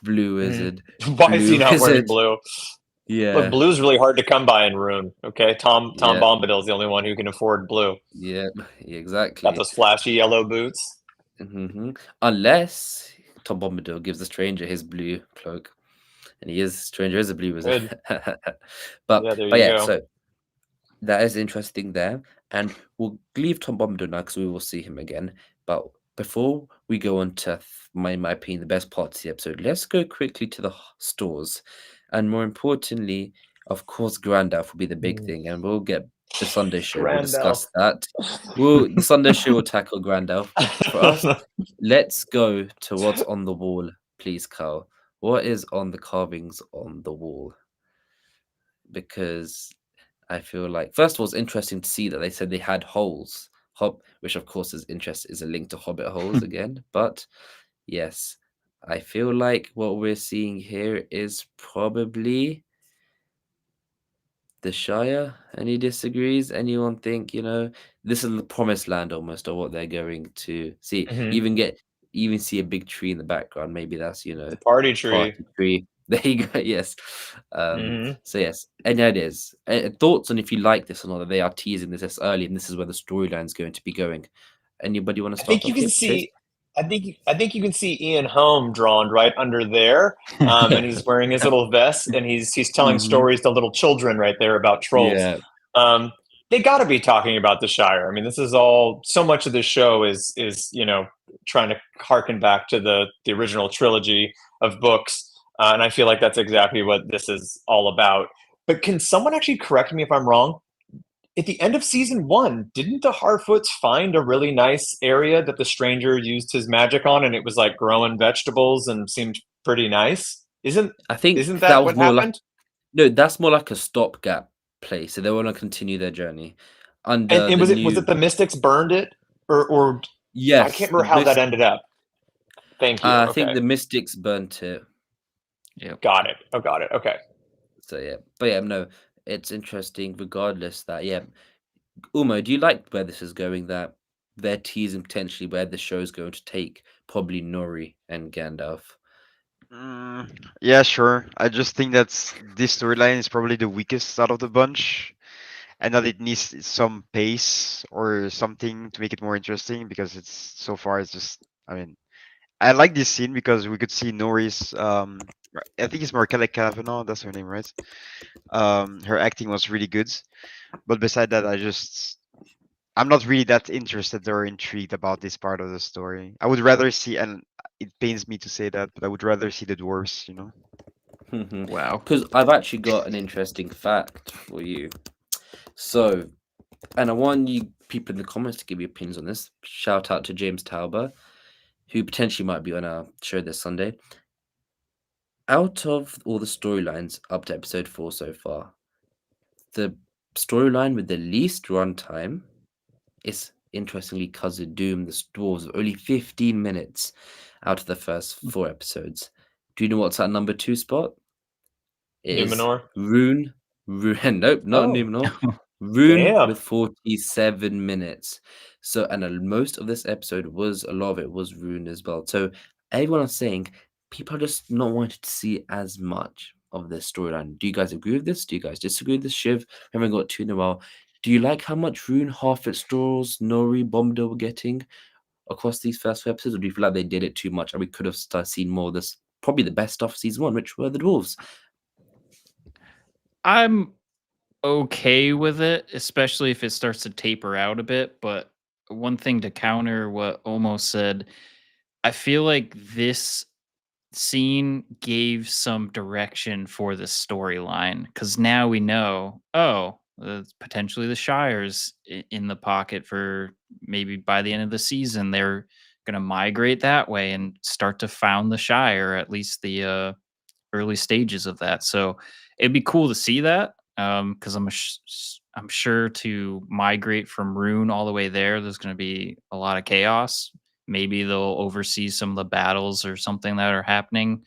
Why is he blue not wearing wizard. blue? Look, Yeah. blue's really hard to come by in Rune. Okay, Tom Yeah. Bombadil is the only one who can afford blue. Yeah. Got Exactly. those flashy yellow boots. Unless Tom Bombadil gives the stranger his blue cloak, and stranger is a blue wizard. Good. but Yeah, there but you yeah, go. so that is interesting there. And we'll leave Tom Bombadil now because we will see him again. But before we go on to my opinion, the best part of the episode, let's go quickly to the stores. And more importantly, of course, Grandalf will be the big thing. And we'll get the Sunday show. We'll discuss that. The Sunday show will tackle Grandalf. For us, let's go to what's on the wall, please, Carl. What is on the carvings on the wall? Because I feel like first of all, it's interesting to see that they said they had holes, which of course is a link to Hobbit holes again. But yes, I feel like what we're seeing here is probably the Shire. Any disagrees? Anyone think this is the promised land almost, or what they're going to see? Even see a big tree in the background. Maybe that's The party tree. party tree. There you go. Yes. Mhm. So yes, any ideas, thoughts on if you like this or not? That they are teasing this early, and this is where the storyline is going to be going. Anybody want to I start think you off can here? Chris? see. I think you can see Ian Holm drawn right under there, and he's wearing his little vest, and he's telling Mhm. stories to little children right there about trolls. Yeah. They got to be talking about the Shire. I mean, this is all. So much of this show is trying to harken back to the original trilogy of books, and I feel like that's exactly what this is all about. But can someone actually correct me if I'm wrong? At the end of season one, didn't the Harfoots find a really nice area that the stranger used his magic on, and it was like growing vegetables and seemed pretty nice? I think Isn't that that was what more like happened? no, that's more like a stopgap place. So they want to continue their journey under And the was new. it the Mystics burned it, or I Yes, can't remember how that ended up. Thank you. I think Okay, the Mystics burnt it. Yep. got it. Oh, got it. Okay. So yeah, but yeah, no, it's interesting. Regardless, that yeah, Umo, do you like where this is going? That they're teasing potentially where the show's going to take probably Nori and Gandalf. Yeah, sure. I just think that's this storyline is probably the weakest out of the bunch, and that it needs some pace or something to make it more interesting because it's so far it's just. I mean, I like this scene because we could see Nori's. I think it's Markella Kavanaugh. That's her name, right? Her acting was really good, but beside that, I'm not really that interested or intrigued about this part of the story. I would rather see, and it pains me to say that, but I would rather see the dwarves. Wow. Because I've actually got an interesting fact for you. So, and I want you people in the comments to give your opinions on this. Shout out to James Tauber, who potentially might be on our show this Sunday. Out of all the storylines up to episode 4 so far, the storyline with the least runtime is interestingly Cousin Doom, the Dwarves, only 15 minutes out of the first 4 episodes. Do you know what's at number 2 spot? It is Numenor. Rune. Nope, not Oh. Numenor. Rune Damn. with 47 minutes. So, and most of this episode was, a lot of it was Rune as well. So, everyone is saying people are just not wanting to see as much of this storyline. Do you guys agree with this? Do you guys disagree with this? Shiv, we haven't got 2 in a while. Do you like how much Rune, Harfoot, Straws, Nori, Bombadil were getting across these first 2 episodes? Or do you feel like they did it too much and we could have seen more of this? Probably the best stuff of season 1, which were the dwarves. I'm okay with it, especially if it starts to taper out a bit. But one thing to counter what almost said, I feel like this scene gave some direction for the storyline because now we know, potentially the Shire's in the pocket for maybe by the end of the season, they're going to migrate that way and start to found the Shire, at least the early stages of that. So it'd be cool to see that because I'm sure to migrate from Rune all the way there's going to be a lot of chaos. Maybe they'll oversee some of the battles or something that are happening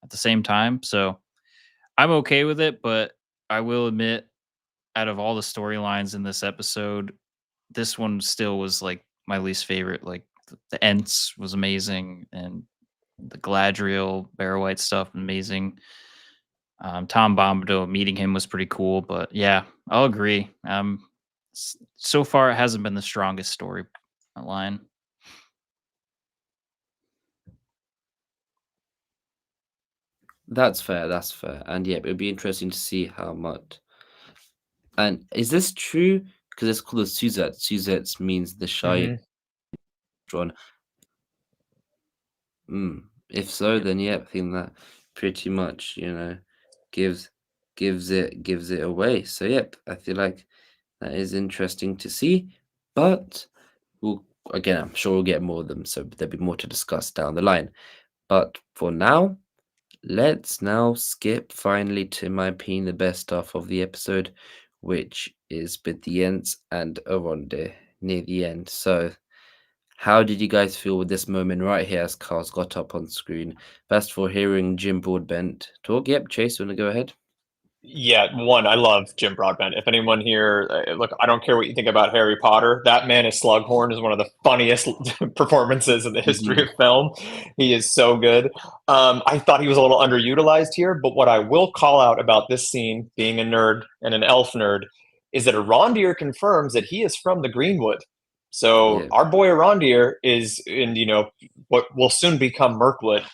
at the same time. So I'm okay with it, but I will admit, out of all the storylines in this episode, this one still was like my least favorite. Like the Ents was amazing, and the Galadriel, Barrow-wights stuff, amazing. Tom Bombadil, meeting him was pretty cool, but yeah, I'll agree. So far it hasn't been the strongest story line. That's fair. That's fair. And yeah, it would be interesting to see how much. And is this true? Because it's called a Suzette. Suzette means the shy drawn. If so, then yeah, I think that pretty much gives it away. So yep, I feel like that is interesting to see. But again, I'm sure we'll get more of them. So there'll be more to discuss down the line. But for now, let's now skip finally to, in my opinion, the best stuff of the episode, which is with the Ents and Elrond near the end. So, how did you guys feel with this moment right here as Carl's got up on screen? First of all, hearing Jim Broadbent talk. Yep, Chase, you want to go ahead? Yeah, I love Jim Broadbent. If anyone here, look, I don't care what you think about Harry Potter. That man as Slughorn is one of the funniest performances in the history of film. He is so good. I thought he was a little underutilized here, but what I will call out about this scene, being a nerd and an elf nerd, is that Arondir confirms that he is from the Greenwood. So Yeah. our boy Arondir is in, what will soon become Mirkwood.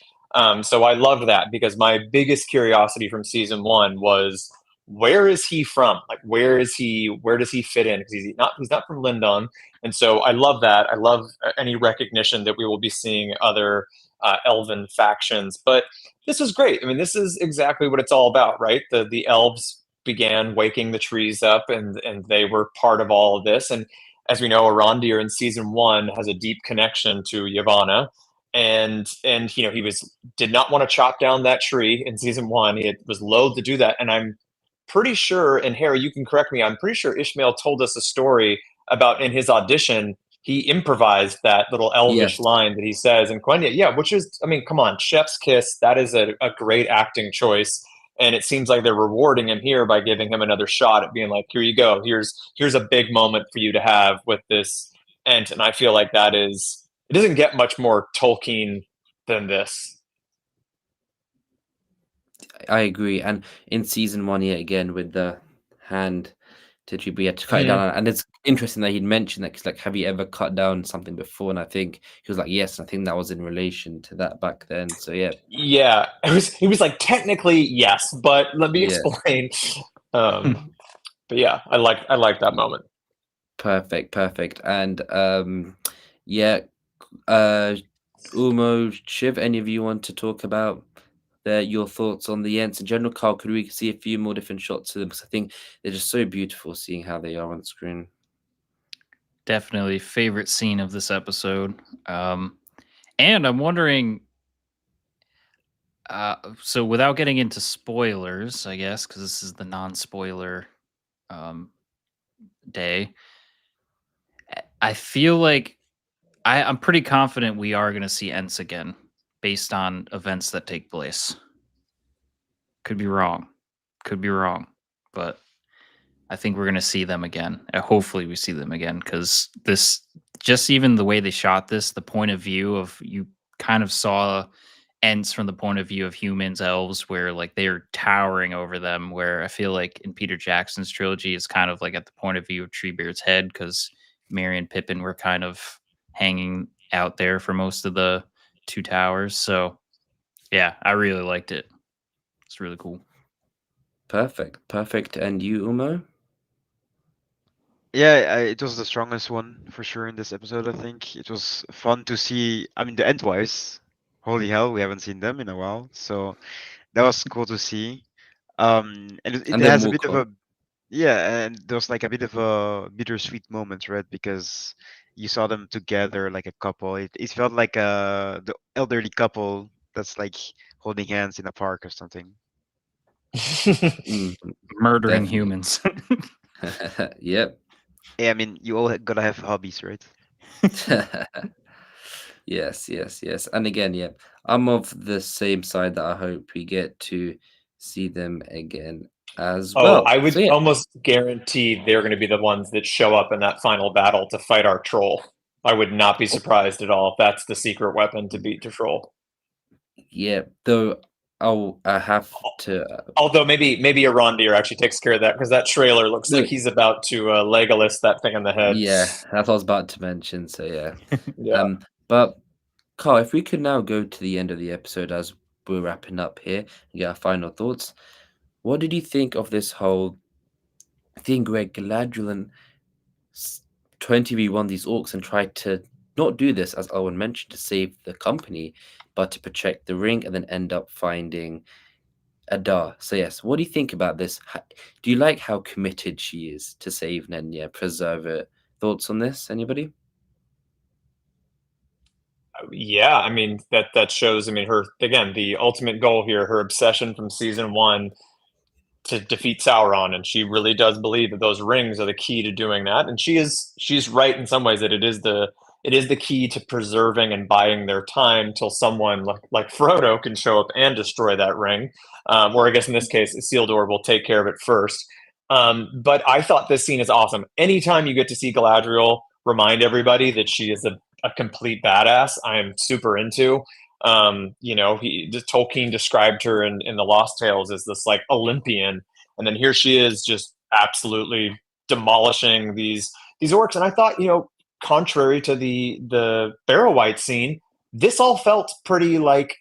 So I loved that because my biggest curiosity from season 1 was, where is he from? Like, where does he fit in? Because he's not from Lindon. And so I love that. I love any recognition that we will be seeing other elven factions. But this was great. I mean, this is exactly what it's all about, right? The elves began waking the trees up, and they were part of all of this. And as we know, Arondir in season 1 has a deep connection to Yavanna, and he did not want to chop down that tree in season 1. He was loath to do that, and I'm pretty sure, and Harry, you can correct me, I'm pretty sure Ishmael told us a story about, in his audition, he improvised that little elvish Yes. line that he says in Quenya. Yeah, which is, I mean, come on, chef's kiss. That is a great acting choice. And it seems like they're rewarding him here by giving him another shot at being like, here you go. Here's a big moment for you to have with this Ent. And I feel like it doesn't get much more Tolkien than this. I agree. And in season 1, yet again, with the hand to tree, we had to cut it down. And it's interesting that he'd mentioned that, because, like, have you ever cut down something before? And I think he was like, yes. And I think that was in relation to that back then. So yeah. Yeah, he was like, technically yes, but let me explain. But yeah, I like that moment. Perfect. And Umo, Shiv, any of you want to talk about your thoughts on the Ents in general. Carl, could we see a few more different shots of them? Because I think they're just so beautiful seeing how they are on screen. Definitely favorite scene of this episode. And I'm wondering, so without getting into spoilers, I guess, because this is the non-spoiler day, I feel like I'm pretty confident we are going to see Ents again based on events that take place. Could be wrong. But I think we're going to see them again. Hopefully we see them again, because this, just even the way they shot this, the point of view of, you kind of saw Ents from the point of view of humans, elves, where like they're towering over them, where I feel like in Peter Jackson's trilogy it's kind of like at the point of view of Treebeard's head, because Merry and Pippin were kind of hanging out there for most of the Two Towers. So yeah, I really liked it. It's really cool. Perfect. And you, Umo? Yeah, it was the strongest one for sure in this episode. I think it was fun to see. I mean, the Entwise, holy hell, we haven't seen them in a while, so that was cool to see. And it And then has a bit of Walcott. a, yeah, and there was like a bit of a bittersweet moment, right? Because you saw them together like a couple. It felt like the elderly couple that's like holding hands in a park or something. Mm, Murdering definitely. humans. Yep. Yeah, I mean, you all gotta have hobbies, right? Yes. And again, yeah, I'm of the same side that I hope we get to see them again as well. I would So yeah, almost guarantee they're going to be the ones that show up in that final battle to fight our troll. I would not be surprised at all if that's the secret weapon to beat the troll. yeah. Though I have to. Although maybe Arondir actually takes care of that, because that trailer looks like No, he's about to Legolas that thing in the head. yeah, that's what I was about to mention. So yeah, Yeah. but Carl, if we could now go to the end of the episode as we're wrapping up here and get our final thoughts. What did you think of this whole thing where Galadriel and 20v1 these orcs and tried to not do this, as Owen mentioned, to save the company, but to protect the ring and then end up finding Adar? So yes, what do you think about this? Do you like how committed she is to save Nenya, preserve it? Thoughts on this? Anybody? Yeah, I mean that shows. I mean, her again, the ultimate goal here, her obsession from season one to defeat Sauron, and she really does believe that those rings are the key to doing that. And she's right in some ways that it is the key to preserving and buying their time till someone like Frodo can show up and destroy that ring. Or I guess in this case, Isildur will take care of it first. But I thought this scene is awesome. Anytime you get to see Galadriel remind everybody that she is a complete badass, I am super into. Tolkien described her in the Lost Tales as this like Olympian, and then here she is just absolutely demolishing these orcs. And I thought, contrary to the Barrow-wights scene, this all felt pretty like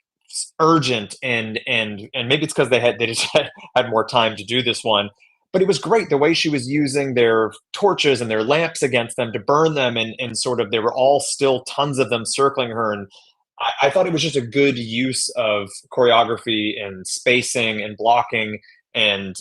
urgent, and maybe it's because they just had more time to do this one. But it was great the way she was using their torches and their lamps against them to burn them, and sort of, they were all still tons of them circling her. And I thought it was just a good use of choreography and spacing and blocking, and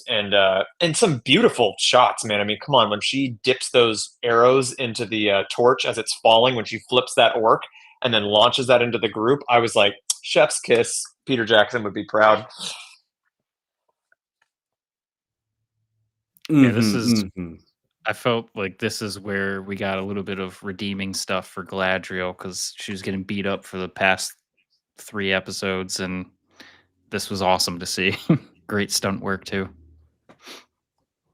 some beautiful shots, man. I mean, come on, when she dips those arrows into the torch as it's falling, when she flips that orc and then launches that into the group, I was like, chef's kiss. Peter Jackson would be proud. Yeah, this is. I felt like this is where we got a little bit of redeeming stuff for Galadriel, because she was getting beat up for the past 3 episodes, and this was awesome to see. Great stunt work too.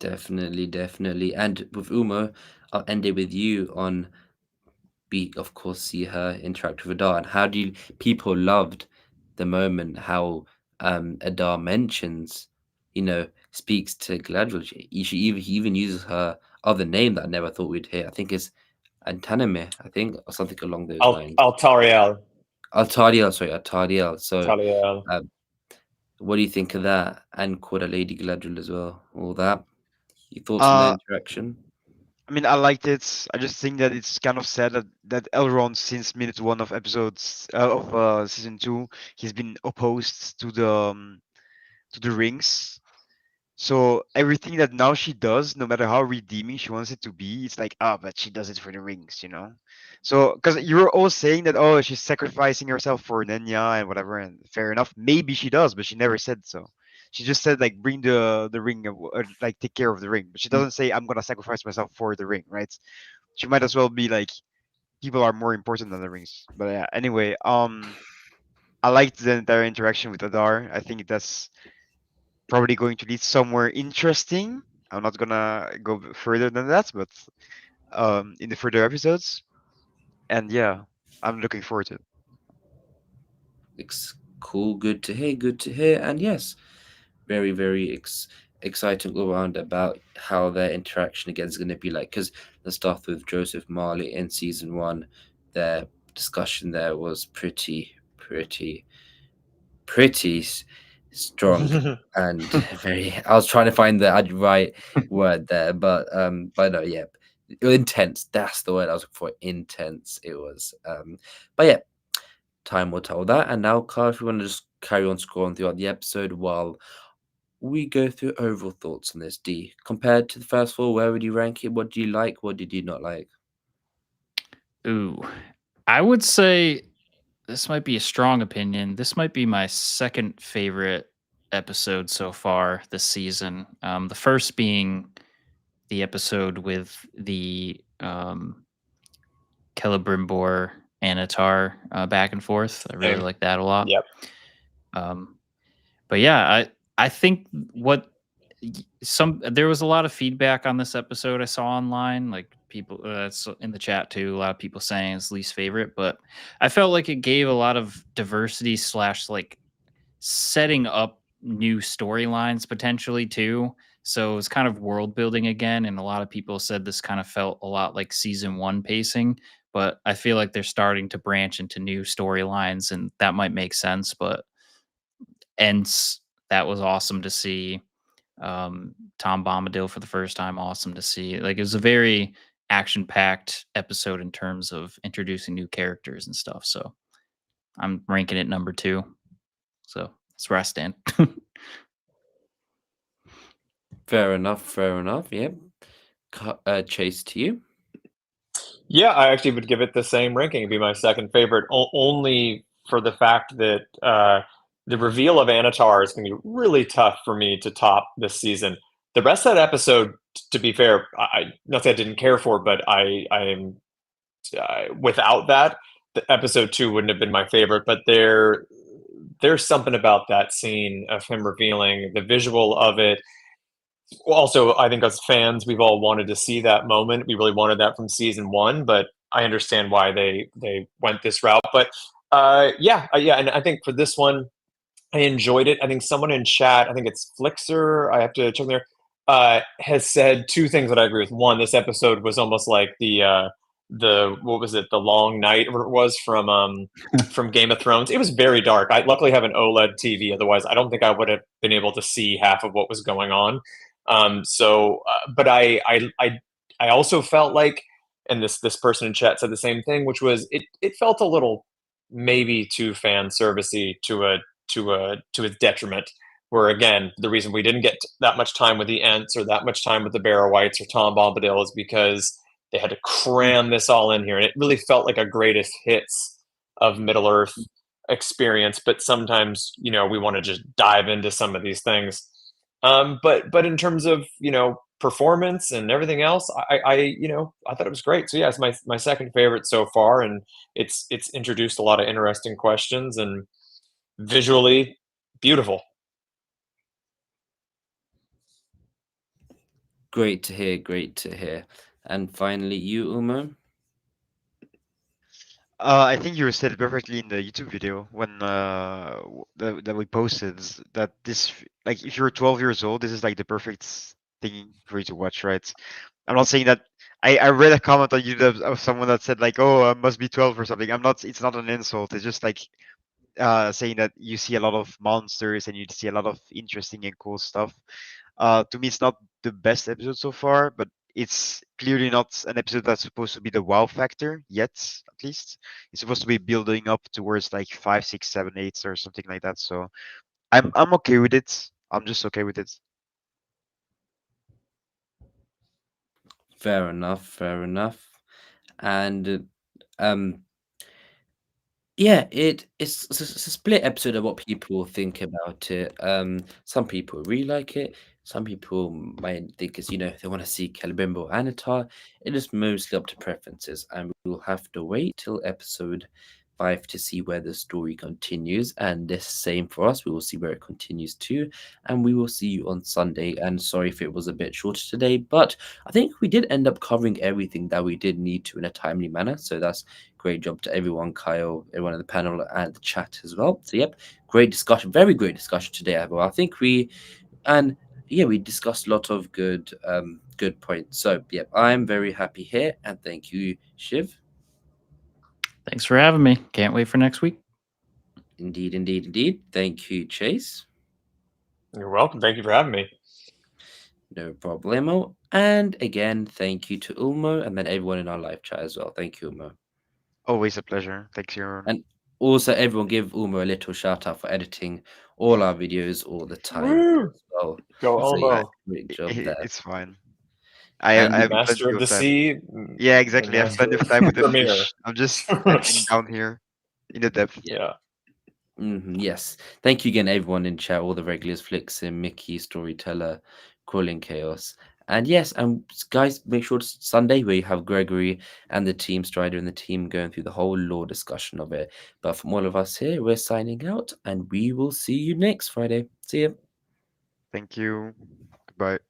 Definitely. And with Uma, I'll end it with you on. We of course see her interact with Adar, and how do people loved the moment how Adar mentions, speaks to Galadriel. He even uses her other name that I never thought we'd hear. I think it's Antanime, I think, or something along those lines. Altariel. Altariel. So, Altariel. what do you think of that? And called a Lady Galadriel as well. All that. Your thoughts on their interaction? I mean, I liked it. I just think that it's kind of sad that Elrond, since minute one of episodes of season two, he's been opposed to the rings. So everything that now she does, no matter how redeeming she wants it to be, it's like, ah, but she does it for the rings, you know? So, because you were all saying that, oh, she's sacrificing herself for Nenya and whatever, and fair enough, maybe she does, but she never said so. She just said, like, bring the ring, like, take care of the ring. But she doesn't say, I'm gonna sacrifice myself for the ring, right? She might as well be like, people are more important than the rings. But yeah, anyway, I liked the entire interaction with Adar. I think that's probably going to lead somewhere interesting. I'm not gonna go further than that, but in the further episodes. And yeah, I'm looking forward to it. It's cool, good to hear, good to hear. And yes, very, very exciting all around about how their interaction again is going to be like. Because the stuff with Joseph Marley in season one, their discussion there was pretty strong and very. I was trying to find the right word there, but no, yeah, intense. That's the word I was looking for. Intense. It was. But yeah, time will tell that. And now, Carl, if you want to just carry on scrolling throughout the episode while we go through overall thoughts on this, D. Compared to the first four, where would you rank it? What do you like? What did you not like? Ooh, I would say this might be a strong opinion. This might be my second favorite episode so far this season. The first being the episode with the Celebrimbor and Atar back and forth. I really Same. like that a lot. Yep. But yeah, I think there was a lot of feedback on this episode I saw online, like people that's in the chat too. A lot of people saying it's least favorite, but I felt like it gave a lot of diversity slash like setting up new storylines potentially too. So it's kind of world building again, and a lot of people said this kind of felt a lot like season one pacing. But I feel like they're starting to branch into new storylines, and that might make sense. But Ents, that was awesome to see. Tom Bombadil for the first time, awesome to see. Like it was a very action packed episode in terms of introducing new characters and stuff. So I'm ranking it number 2. So that's where I stand. Fair enough. Fair enough. Yep. Chase to you. Yeah, I actually would give it the same ranking. It'd be my second favorite, only for the fact that the reveal of Anatar is going to be really tough for me to top this season. The rest of that episode, to be fair, not that I didn't care for, but I am without that, the episode 2 wouldn't have been my favorite. But there's something about that scene of him revealing the visual of it. Also, I think as fans, we've all wanted to see that moment. We really wanted that from season 1, but I understand why they went this route. But yeah, and I think for this one, I enjoyed it. I think someone in chat, I think it's Flixer, I have to check there, has said 2 things that I agree with. One, this episode was almost like the what was it, the Long Night, or it was from Game of Thrones. It was very dark. I luckily have an OLED TV, otherwise I don't think I would have been able to see half of what was going on. But I also felt like, and this person in chat said the same thing, which was it felt a little maybe too fan servicey to its detriment. Where again, the reason we didn't get that much time with the Ents or that much time with the Barrow-wights or Tom Bombadil is because they had to cram this all in here, and it really felt like a greatest hits of Middle Earth experience. But sometimes, we want to just dive into some of these things. But in terms of performance and everything else, I thought it was great. So yeah, it's my second favorite so far, and it's introduced a lot of interesting questions and visually beautiful. Great to hear. Great to hear. And finally, you, Uma. I think you said it perfectly in the YouTube video when that we posted that like if you're 12 years old, this is like the perfect thing for you to watch, right? I'm not saying that. I read a comment on YouTube of someone that said like, "Oh, I must be 12 or something." I'm not. It's not an insult. It's just like saying that you see a lot of monsters and you see a lot of interesting and cool stuff. To me, it's not the best episode so far, but it's clearly not an episode that's supposed to be the wow factor yet, at least. It's supposed to be building up towards like 5, 6, 7, 8 or something like that. So I'm okay with it. I'm just okay with it. Fair enough, fair enough. And um yeah, it's a split episode of what people think about it. Some people really like it. Some people might think it's, they want to see Celebrimbo and Adar. It is mostly up to preferences, and we will have to wait till episode 5 to see where the story continues. And the same for us. We will see where it continues too. And we will see you on Sunday. And sorry if it was a bit shorter today, but I think we did end up covering everything that we did need to in a timely manner. So that's great job to everyone, Kyle, everyone in the panel and the chat as well. So yep, great discussion, very great discussion today, everyone. I think we discussed a lot of good points. So yep, I'm very happy here, and thank you, Shiv. Thanks for having me. Can't wait for next week. Indeed, indeed, indeed. Thank you, Chase. You're welcome. Thank you for having me. No problemo. And again, thank you to Ulmo and then everyone in our live chat as well. Thank you, Ulmo. Always a pleasure. Thanks, Euron. And also, everyone give Ulmo a little shout out for editing all our videos all the time Woo! as well. Go So yeah, Elbow. great job there. It's fine. And I have Master plenty of of the time. Sea. Yeah, exactly. I have plenty of time with the Premiere. fish. I'm just editing down here in the depth. Yeah. Yes. Thank you again, everyone in chat, all the regulars, Flixin, Mickey, Storyteller, Crawling Chaos. And yes, and guys, make sure it's Sunday where you have Gregory and the team, Strider and the team going through the whole lore discussion of it. But from all of us here, we're signing out and we will see you next Friday. See ya. Thank you. Goodbye.